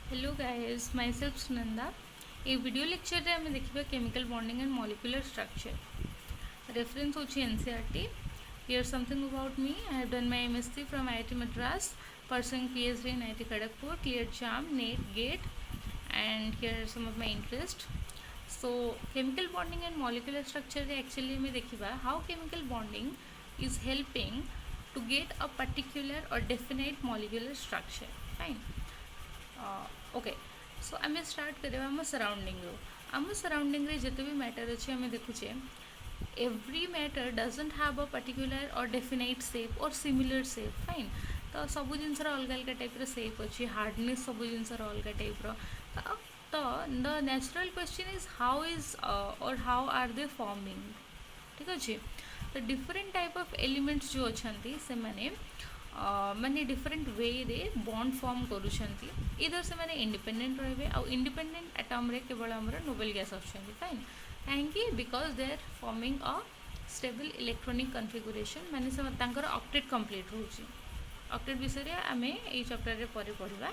Hello guys, myself Sunanda. ये video lecture रे आम देखा chemical bonding and molecular structure. Reference होची NCERT. Here something about me. I have done my MSc from IIT Madras, pursuing PhD in IIT Kharagpur, clear JAM, NET, GATE, and here are some of my interest. So chemical bonding and molecular structure actually में देखा how chemical bonding is helping to get a particular or definite molecular structure. Fine. Okay, सो आम start करवा आम surrounding रो। आम surrounding रे जिते भी matter अच्छे आम देखुचे every matter doesn't have a particular or definite shape or similar shape. Fine. तो सब जिन अलग अलग टाइप शेप अच्छी, हार्डनेस सब जिन अलग टाइप तो the natural question is how is और हाउ आर दे फॉर्मिंग। ठीक अच्छे। तो डिफरेंट टाइप ऑफ एलिमेंट्स जो अच्छा से माने माने डिफरेंट वे रे बॉन्ड फॉर्म करुँच। इधर से माने इंडिपेंडेंट रहे आउ इंडिपेंडेंट एटम रे केवल आमर नोबेल गैस आसुछंती। फाइन। कहीं because they are forming a stable electronic configuration, माने से तांकर ऑक्टेट कंप्लीट होउची। ऑक्टेट विषय आम ये चैप्टर रे परे पढ़ा।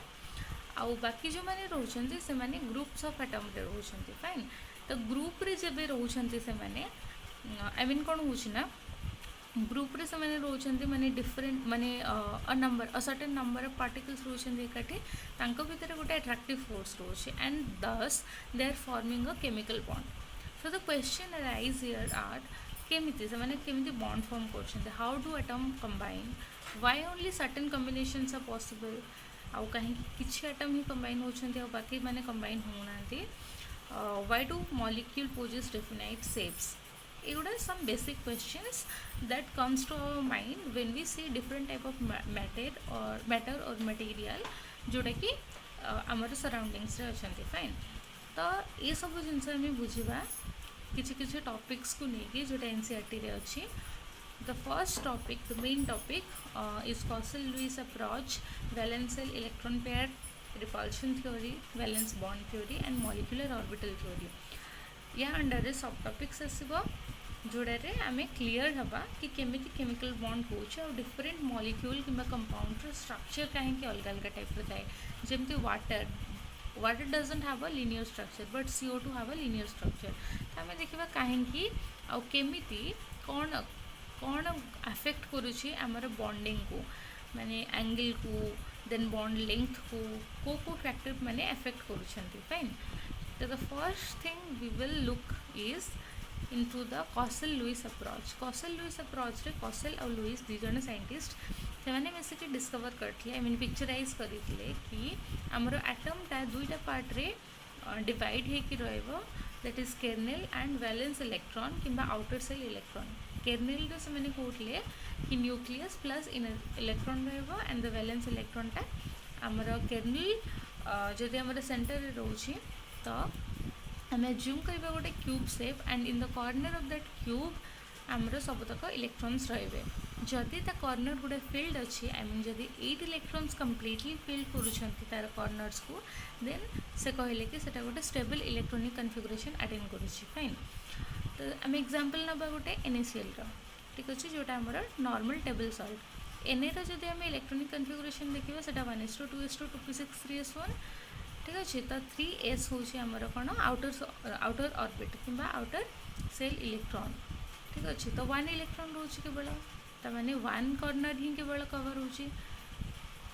आउ बाकी जो मैंने रोचंती से माने ग्रुप्स ऑफ एटम रे रोचंती। फाइन। तो ग्रुप रे जेबे रोचंती से माने आई मीन कौन होची ना ग्रुप रे से मैंने रोचंती माने डिफरेंट माने a number a certain number of particles रोचंती एकाठी तांको भितर गोटे अट्रैक्टिव फोर्स रोचे and thus they are forming a chemical bond. So the question arise here आर केमिति से माने केमिति बॉन्ड फॉर्म करछंती, how do atom combine, why only certain combinations are possible, आउ कहीं किछि एटम ही कंबाइन होछंती आउ बाकी माने कंबाइन होनांती, why do molecule possess definite shapes. एगुड़ा some basic questions that comes to our mind when we see different type of matter or material जोटा कि आमर सराउंडिंग्स रे अछंती। फाइन। तो ये सब जिनस आम बुझा किसी किसी टॉपिक्स को लेकिन जोटा एनसीईआरटी रे अच्छी। The first topic, the main topic is Kossel Lewis approach, valence shell electron pair, repulsion theory, valence bond theory and molecular orbital theory. या अंडर सब टॉपिक्स आसब जोड़े आम क्लीयर हवा कि केमिति केमिकल बॉन्ड हो डिफरेंट मॉलिक्यूल किंबा कंपाउंड स्ट्रक्चर कहीं अलग अलग टाइप थाए। जमती water water doesn't have a linear structure but CO2 have a linear structure. तो आम देखा कहीं आमिति कौन कौन अफेक्ट करुच्ची आमर बॉन्डिंग को, माने एंगल को, देन बॉन्ड लेंथ को फैक्टर माने अफेक्ट करुँच। फाइन। तो the first thing we will look is into the Kossel Lewis approach. Kossel Lewis approach रे कॉसल और लुईस दी जन साइंटिस्ट से मैंने मिसिक डिस्कवर करते, आई मीन पिक्चराइज करते कि आमर एटमटा दुईटा पार्ट रे डिवाइड होकि that is kernel and valence electron किंबा आउटर सेल इलेक्ट्रॉन। केर्नेल से मैंने कहते कि nucleus plus inner electron and the valence इलेक्ट्रॉनटा आमर केर्नेल जदि आमर सेंटर रोचे तो आम जूम करवा गोटे cube shape and in the corner of that cube आमर सबतक इलेक्ट्रॉन्स रे। जदि ता कॉर्नर गोटे फिल्ड अच्छी, आई मीन जदि 8 इलेक्ट्रॉन्स कंप्लीटली फिल्ड करुँच तार कॉर्नर्स को, देन से कहले कि सेटा गोटे स्टेबल इलेक्ट्रॉनिक कन्फिगुरेशन अटेन करुँची। फाइन। तो आम एग्जांपल नबा गोटे NaCl रो। ठीक अच्छे, जोटा आमर नॉर्मल टेबल सॉल्ट। Na रो जदि आम इलेक्ट्रॉनिक कन्फिगुरेशन देखा सेटा 1:2 2:2 2p6 3s1। ठीक अच्छे। तो 3s हूँ आमर कौन आउटर ऑर्बिट किंबा आउटर सेल इलेक्ट्रॉन। ठीक अच्छे। तो 1 इलेक्ट्रॉन रोचे केवल, तो मैंने 1 कॉर्नर ही केवल कवर होची।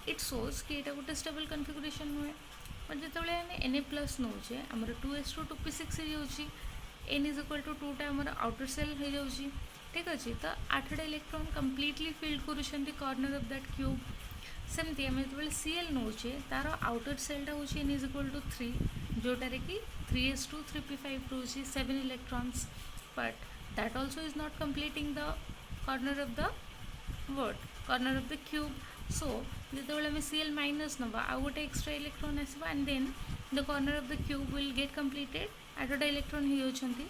इट शोज कि यहाँ गोटे स्टेबल कन्फिगुरेशन नुहे। बट जिते आम Na+ नौचे आमर 2s2 2p6 हो जाऊँगी, n = 2 टा आमर आउटर सेल हो जाऊँगी। ठीक अच्छे। तो 8टा इलेक्ट्रॉन कंप्लीटली फिल्ड करुँच कॉर्नर ऑफ दैट क्यूब। सेमती आम जो Cl नौचे तार आउटर सेलटा हूँ n = 3, जोटार कि 3s2 3p5 रोचे 7 electrons. But that also is not completing the corner of the corner of the cube. So जो आम Cl- नवा आउ गोटे एक्सट्रा इलेक्ट्रॉन आसो and then the corner of the cube will get completed, 8टा electron हो जाती।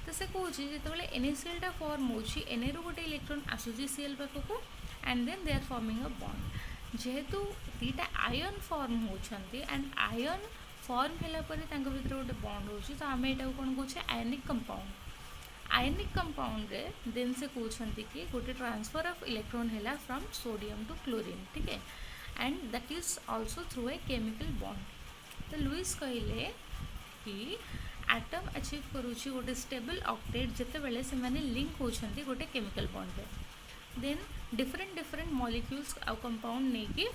तो से कहूँ जो NaCl फॉर्म हो Na रू गोटे इलेक्ट्रॉन आसूसी Cl पाखक and then they are forming a bond. जेहेतु दीटा आयन फॉर्म होती एंड आयन फॉर्म होगापर भर गोटे बॉन्ड हो, तो आम यहाँ कौन कहे आयनिक कंपाउंड। आयनिक कंपाउंड रे देन से कहते कि गोटे ट्रांसफर ऑफ इलेक्ट्रॉन है फ्रॉम सोडियम टू क्लोरीन। ठीक है। And that is also through a chemical bond. तो लुइस कहले कि एटम अचीव करुच्ची गोटे स्टेबल ऑक्टेट जितेबाला से लिंक होती गोटे केमिकल बॉन्ड रे देन डिफरेंट डिफरेंट मॉलिक्यूल्स आ कंपाउंड नहीं कि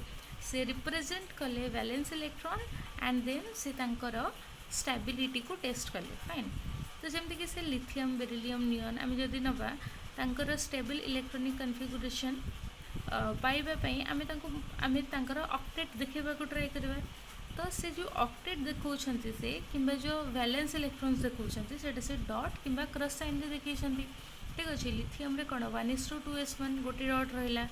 से रिप्रेजेंट कले वैलेंस इलेक्ट्रॉन एंड देन से तांकर स्टेबिलिटी को टेस्ट कले फाइन। तो जमती कि से लिथियम बेरिलियम नियन आम जदि नवा तांकर स्टेबल इलेक्ट्रॉनिक कन्फिगुरेशन पाइबापी आम ऑक्टेट देखा ट्राए करवा। तो से जो ऑक्टेट देखा से कि जो वैलेंस इलेक्ट्रॉन्स देखा से डॉट कि क्रॉस साइन देखी ठीक अच्छे। लिथियम रे कौन 1:2s1 गोटे डॉट रहा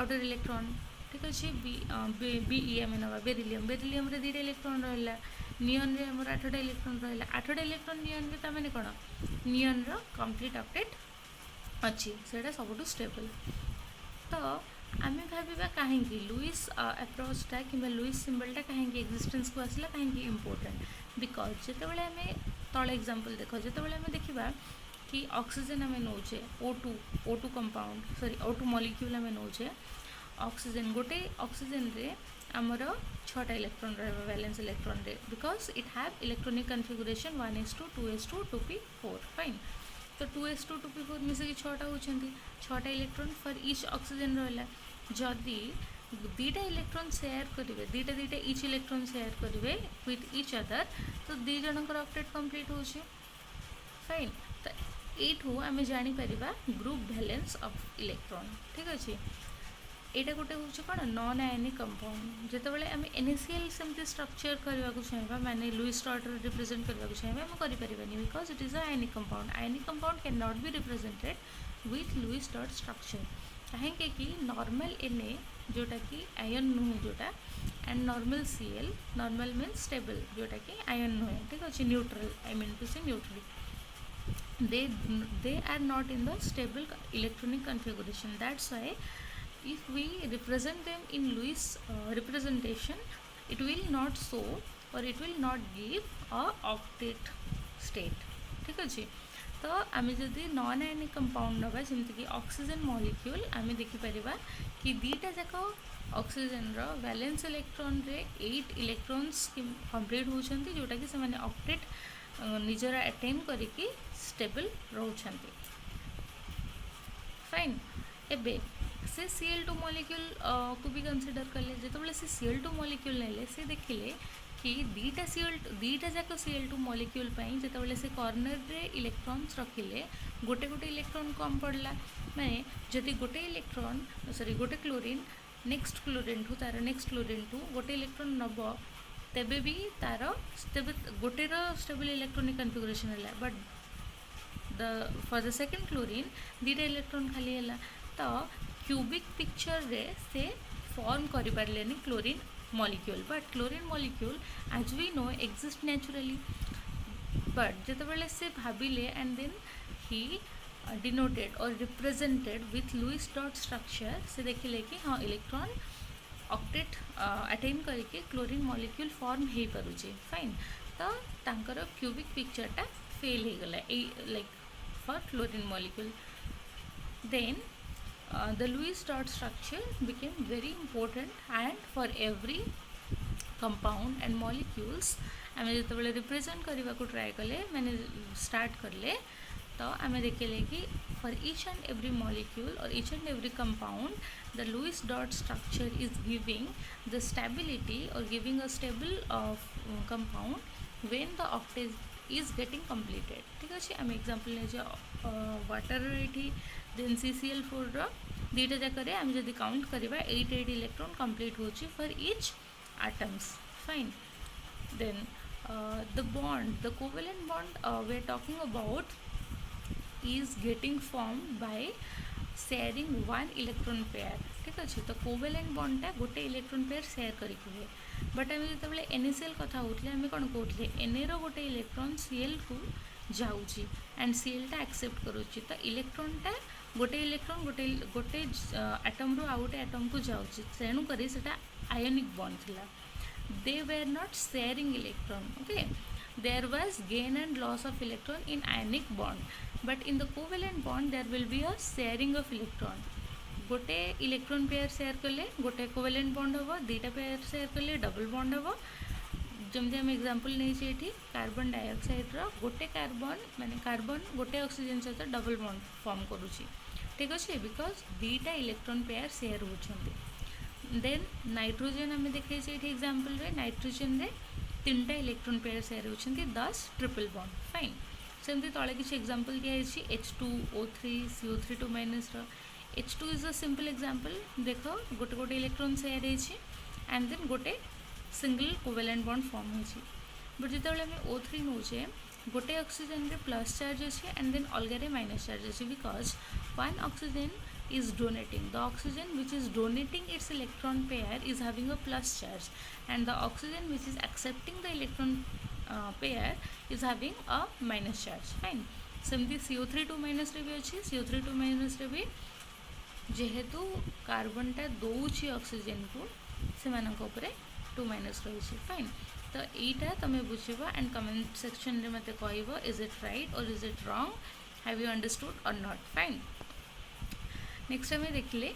आउटर इलेक्ट्रॉन ठीक अच्छे। बी आम ना बेरिलियम बेरिलियम रे 2टा इलेक्ट्रॉन रहा। नियन रे आमर 8टा इलेक्ट्रॉन रहा 8टा इलेक्ट्रॉन नियन रे ताने कौन नियन रो कंप्लीट ऑक्टेट अच्छी से सब स्टेबल। तो आम भावा कहीं लुइस अप्रोचटा कि लुइस सिंबलटा कहीं एक्जिस्टेंस को आसला कहीं इम्पोर्टेंट बिकज जितेबाला आम तले एग्जांपल देख जितेबाला आम देखा कि ऑक्सीजन आम नौचे O2 compound sorry O2 molecule आम नौचे ऑक्सीजन गोटे ऑक्सीजन रे आमर 6टा इलेक्ट्रॉन रहा वैलेंस इलेक्ट्रॉन रे because it have electronic configuration 1s2 2s2 2p4 fine. तो 2s2 2p4 मिसिक 6टा होती 6टा इलेक्ट्रॉन फॉर ईच ऑक्सीजन रहा। जदि 2टा इलेक्ट्रॉन शेयर करेंगे 2टा ईच इलेक्ट्रॉन शेयर करेंगे विथ ईच अदर तो 2 जनकर ऑक्टेट कंप्लीट हो फाइन। तो यू आम जापर ग्रुप वैलेंस ऑफ इलेक्ट्रॉन ठीक अच्छे। यहाँ गोटे हूँ कौन नॉन आयनिक कंपाउंड जितेबाला आम NaCl सेमती स्ट्रक्चर करने को चाहिए माने लुइस डॉट रिप्रेजेंट करने को चाहिए आम करें because it is a ionic compound. Ionic compound can not be represented with Lewis dot structure कहीं नॉर्मल Na जोटा कि आयन नुहे जोटा and normal Cl normal means stable जोटा कि आयन नुहे ठीक अच्छे न्यूट्रल आई मीन टू से neutral they are not in the stable electronic configuration. That's why if we represent them in Lewis representation it will not show or it will not give a octet state ठीक अच्छे। तो आम जदि non ionic compound नवा जमती कि oxygen molecule आम देखिपर कि 2टा जाक ऑक्सीजन रो वैलेंस इलेक्ट्रॉन रे 8 इलेक्ट्रॉन्स कंप्लीट होती जोटा कि से ऑक्टेट निजर अटेन करिकी स्टेबल रोचंती फाइन। एबे से Cl2 मॉलिक्यूल को भी कंसीडर कले जितेबाला से Cl2 मॉलिक्यूल नेले से देखिले कि 2टा जाक Cl2 मॉलिक्यूल जितेबाला से कॉर्नर रे इलेक्ट्रॉन्स रखिले गोटे गोटे इलेक्ट्रॉन कम पड़ला माने जदि गोटे इलेक्ट्रॉन सॉरी गोटे क्लोरीन नेक्स्ट क्लोरीन टू तार नेक्स्ट क्लोरीन टू गोटे इलेक्ट्रॉन नब तेबे भी तार गोटे स्टेबल इलेक्ट्रॉनिक कन्फिगुरेशन है but for the second chlorine 2टा इलेक्ट्रॉन खाली है। तो क्यूबिक पिक्चर रे से फॉर्म करि पारलेनी chlorine molecule but chlorine molecule as we know exist naturally but जितेबाला से भाविले and then he denoted or represented with Lewis dot structure से देखिले कि हाँ इलेक्ट्रॉन ऑक्टेट अटेन करके क्लोरीन मॉलिक्यूल फॉर्म हो पारुचे फाइन। तो तांकर क्यूबिक पिक्चरटा फेल हो गला like for chlorine molecule then the Lewis dot structure became very important and for every compound and molecules आम जो रिप्रेजेंट करने को ट्राए कले मैंने स्टार्ट करले तो आम देखिले कि for each and every molecule or each and every compound the Lewis dot structure is giving the stability or giving a stable compound when the octet is getting completed ठीक अच्छे। आम एग्जांपल ने water ये then CCl4 2टा जाकर आम जब count करवा 8 electron complete होची for each atoms fine. Then the bond the covalent bond we are talking about is getting formed by sharing 1 electron pair ठीक अच्छे। तो कोवेलेंट बॉन्डटा गोटे इलेक्ट्रॉन पेयर शेयर करके हुए बट आम जो NaCl कथा होते आम कौन कहते Na गोटे इलेक्ट्रॉन Cl को जाऊँगी एंड Clटा एक्सेप्ट करुच्ची तो इलेक्ट्रॉनटा गोटे इलेक्ट्रॉन गोटे गोटे एटम रू आउ गोटे एटम को जाऊँगी तेणुक आयोनिक बॉन्ड थिला they were not sharing electron okay there was gain and loss of electron in ionic bond but in the covalent bond there will be a sharing of electron गोटे electron pair share कले गोटे covalent bond हम 2टा pair share कले double bond हम जमती आम example नहीं carbon dioxide गोटे कार्बन माने कार्बन गोटे ऑक्सीजन सहित डबल बॉन्ड फॉर्म करुच्ची ठीक अच्छे बिकॉज दीटा इलेक्ट्रॉन पेयर शेयर होती देन नाइट्रोजन आम देखी एग्जांपल रे नाइट्रोजन रे तीन इलेक्ट्रॉन पेयर शेयर होती 10 ट्रिपल बॉन्ड फाइन सेमती तले किसी एग्जांपल दिखाई H2O3 CO3 2 minus H2 is a simple example देख गोटे गोटे इलेक्ट्रॉन शेयर होती एंड देन गोटे सिंगल कोवेलेंट बॉन्ड फॉर्म होती बट जिते आम O3 नौचे गोटे ऑक्सीजन रे प्लस चार्ज अच्छे एंड देन अलग माइनस चार्ज अच्छे because one oxygen is donating the oxygen which is donating its electron pair is having a plus charge and the oxygen which is accepting the electron pair is having a minus charge fine सेमती CO3 2 minus रे भी अच्छी CO3 2 minus रे भी जेहेतु carbon टा दौची oxygen को से मानक ऊपर 2 माइनस रही फाइन तो यहीटा तुम बुझा एंड कमेंट सेक्शन रे मते कहबो इज इट राइट और is it wrong have you understood और नॉट फाइन नेक्स्ट आम देखिले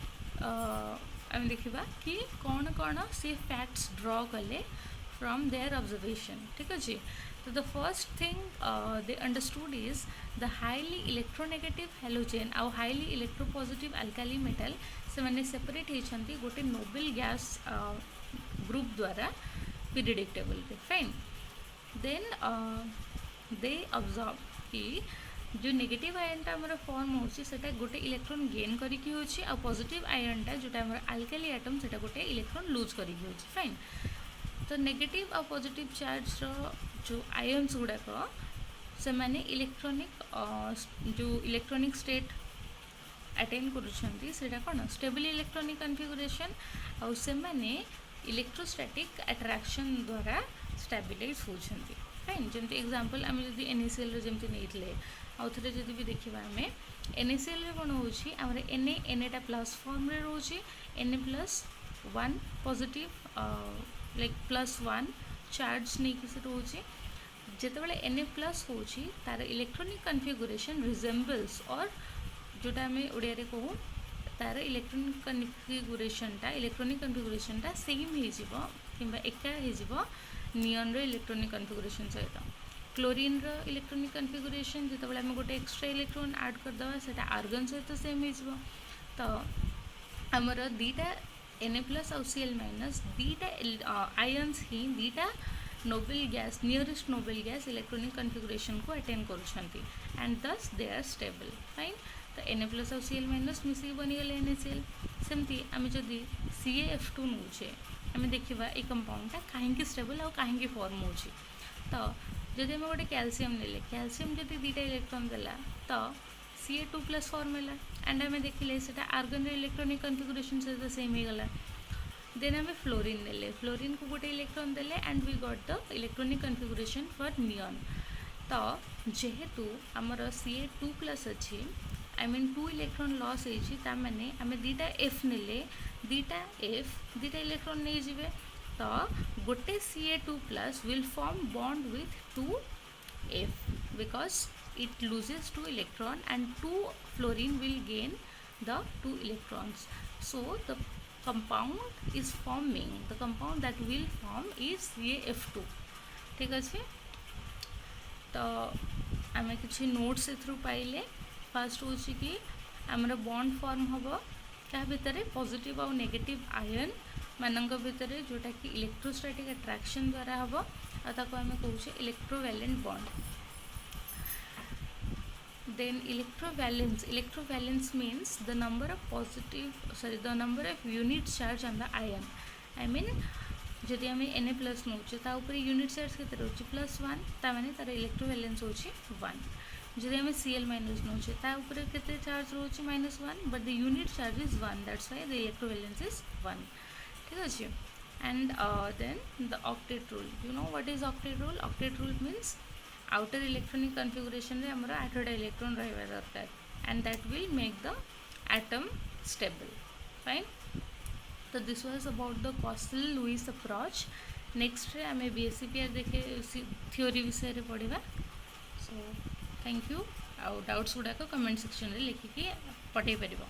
आम देखा कि कौन कौन से फैक्ट्स ड्रॉ कले फ्रॉम देयर ऑब्जर्वेशन ठीक अच्छे तो the first thing they understood is the highly electronegative halogen आउ हाईली इलेक्ट्रोपॉजिटिव अल्काली मेटल से मैंने सेपरेट होती गोटे नोबेल गैस ग्रुप द्वारा पीरियडिक टेबल पे फाइन देन दे ऑब्जर्व कि जो नेगेटिव आयनटा आमर फॉर्म होटा गोटे इलेक्ट्रॉन गेन करके होची आ पॉजिटिव आयनटा जोटा आमर अल्काली एटम सेटा गोटे इलेक्ट्रॉन लूज करके होची फाइन तो नेगेटिव आ पॉजिटिव चार्ज जो आयन्स गुड़ाक से माने इलेक्ट्रॉनिक जो इलेक्ट्रॉनिक स्टेट अटेन करुछंती सेटा कोन स्टेबल इलेक्ट्रॉनिक कन्फिगरेशन आ से माने इलेक्ट्रोस्टैटिक अट्रैक्शन द्वारा स्टेबिलाइज होछंती फाइन जमती एग्जांपल आम जदि NaCl रे जमती नेइतले आउ थे जदि भी देखा आम NaCl रे कौन हो Na प्लस फॉर्म रे रोची Na+1 पॉजिटिव लाइक +1 चार्ज नहीं कि रोचे जितेबाला Na+ होची तार इलेक्ट्रॉनिक कन्फिगरेशन रिजेम्बल्स और जोटा आम ओडिया रे कहू तार इलेक्ट्रॉनिक कन्फिगरेशनटा सेम हो कि एका हो नियन रो इलेक्ट्रॉनिक कन्फिगरेशन सहित क्लोरीन रो इलेक्ट्रॉनिक कन्फिगरेशन जितेबाला आम गोटे एक्स्ट्रा इलेक्ट्रॉन ऐड करदे सेटा आर्गन सहित सेम हो तो आमर दीटा Na+ और Cl- दीटा आयन्स ही दीटा noble gas nearest noble gas electronic configuration को अटेन करुछंती and thus they are stable fine तो Na+ और Cl- मिसिक बनीगले NaCl सेमती आम जदि CaF2 नौचे आम देखा ये कंपाउंडटा कहीं स्टेबल और कहीं फॉर्म हो तो जदि आम गोटे कैल्शियम नेले कैल्शियम जदि दीटा इलेक्ट्रॉन देला तो Ca2+ फॉर्म है एंड आम देखिले सेटा आर्गन इलेक्ट्रॉनिक कन्फिगरेशन सहित सेम हो गला देन आम फ्लोरीन नेले फ्लोरीन को गोटे इलेक्ट्रॉन देले and we got the electronic configuration for neon तो जेहेतु आमर Ca2+ अच्छी आई मीन 2 इलेक्ट्रॉन लॉस होता माने आम दीटा F नेले दीटा इलेक्ट्रॉन नहीं जाए तो गोटे Ca2+ will form bond with 2F because it loses 2 electron and 2 fluorine will gain the 2 electrons so the compound is forming the compound that will form is CaF2 ठीक अच्छे तो आम किसी नोट्स एथरू पाइले फर्स्ट हूँ कि आमर बॉन्ड फॉर्म हम क्या भितर पॉजिटिव और नेगेटिव आयन मानक भितर जोटा कि इलेक्ट्रोस्टैटिक अट्रैक्शन द्वारा हम आम कहे electrovalent bond then electrovalence means the number of unit charge on the ion I mean जदि आम Na+ नौचे ताऊपर यूनिट चार्ज के रोचे +1 ताने तार इलेक्ट्रोवैलेंस होची 1 जदि आम Cl- नौचे ताऊपर केते चार्ज रोचे -1 but the unit charge is 1 that's why the electrovalence is 1 ठीक अच्छे and then the octet rule you know what is octet rule means outer electronic configuration रे हमरा 8टा इलेक्ट्रॉन रहबा दरकार and that will make the atom stable fine तो this was about the Kossel Lewis approach next रे आमे BSc देखे थ्योरी विषय रे पढ़िबा सो थैंक यू आउ डाउट्स गुडा को कमेंट सेक्शन रे लिखिकी पठै परिबो।